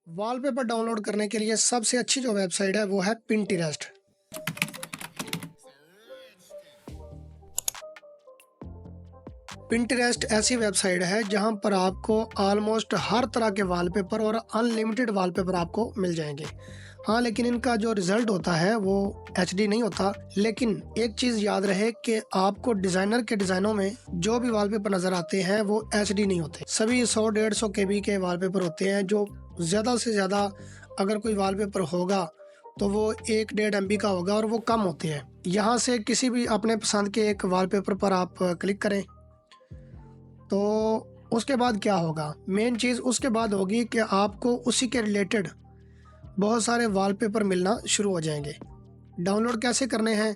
Wall paper download करने के लिए सबसे अच्छी जो वेबसाइट है वो है पिंटरेस्ट। पिंटरेस्ट ऐसी वेबसाइट है जहां पर आपको ऑलमोस्ट हर तरह के वॉलपेपर और अनलिमिटेड वॉलपेपर आपको मिल जाएंगे। हाँ, लेकिन इनका जो रिजल्ट होता है वो HD नहीं होता। लेकिन एक चीज़ याद रहे कि आपको डिज़ाइनर के डिज़ाइनों में जो भी वॉलपेपर नज़र आते हैं वो HD नहीं होते। सभी 100-150 KB के वॉलपेपर होते हैं। जो ज़्यादा से ज़्यादा अगर कोई वॉलपेपर होगा तो वो 1-1.5 MB का होगा और वो कम होते हैं। यहाँ से किसी भी अपने पसंद के एक वॉलपेपर पर आप क्लिक करें तो उसके बाद क्या होगा, मेन चीज़ उसके बाद होगी कि आपको उसी के रिलेटेड बहुत सारे वॉलपेपर मिलना शुरू हो जाएंगे। डाउनलोड कैसे करने हैं,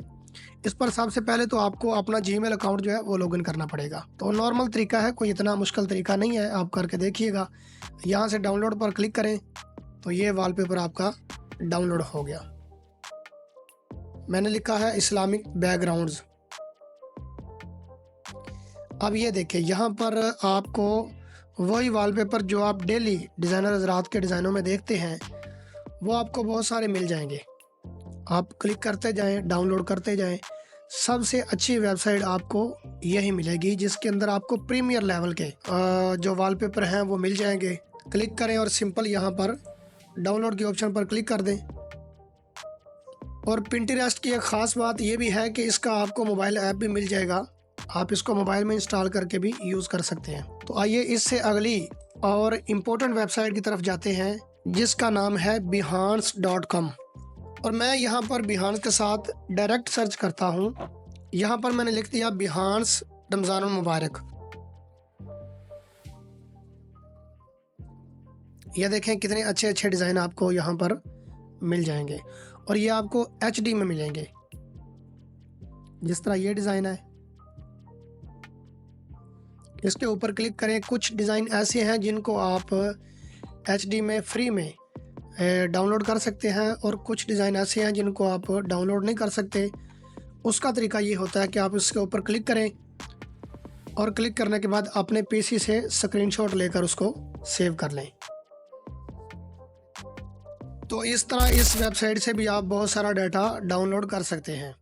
इस पर सबसे पहले तो आपको अपना जीमेल अकाउंट जो है वो लॉगिन करना पड़ेगा। तो नॉर्मल तरीका है, कोई इतना मुश्किल तरीका नहीं है, आप करके देखिएगा। यहाँ से डाउनलोड पर क्लिक करें तो ये वॉलपेपर आपका डाउनलोड हो गया। मैंने लिखा है इस्लामिक बैकग्राउंड्स। अब ये देखिए, यहाँ पर आपको वही वॉलपेपर जो आप डेली डिज़ाइनर हज़रात के डिज़ाइनों में देखते हैं वो आपको बहुत सारे मिल जाएंगे। आप क्लिक करते जाएं, डाउनलोड करते जाएं। सबसे अच्छी वेबसाइट आपको यही मिलेगी जिसके अंदर आपको प्रीमियर लेवल के जो वॉलपेपर हैं वो मिल जाएंगे। क्लिक करें और सिंपल यहाँ पर डाउनलोड के ऑप्शन पर क्लिक कर दें। और पिंटरेस्ट की एक ख़ास बात ये भी है कि इसका आपको मोबाइल ऐप भी मिल जाएगा। आप इसको मोबाइल में इंस्टॉल करके भी यूज़ कर सकते हैं। तो आइए इससे अगली और इम्पोर्टेंट वेबसाइट की तरफ जाते हैं जिसका नाम है behance.com। और मैं यहाँ पर behance के साथ डायरेक्ट सर्च करता हूँ। यहाँ पर मैंने लिख दिया behance रमज़ान मुबारक। यह देखें कितने अच्छे अच्छे डिज़ाइन आपको यहाँ पर मिल जाएंगे और ये आपको HD में मिलेंगे। जिस तरह ये डिज़ाइन है, इसके ऊपर क्लिक करें। कुछ डिज़ाइन ऐसे हैं जिनको आप HD में फ्री में डाउनलोड कर सकते हैं और कुछ डिज़ाइन ऐसे हैं जिनको आप डाउनलोड नहीं कर सकते। उसका तरीका ये होता है कि आप इसके ऊपर क्लिक करें और क्लिक करने के बाद अपने PC से स्क्रीनशॉट लेकर उसको सेव कर लें। तो इस तरह इस वेबसाइट से भी आप बहुत सारा डाटा डाउनलोड कर सकते हैं।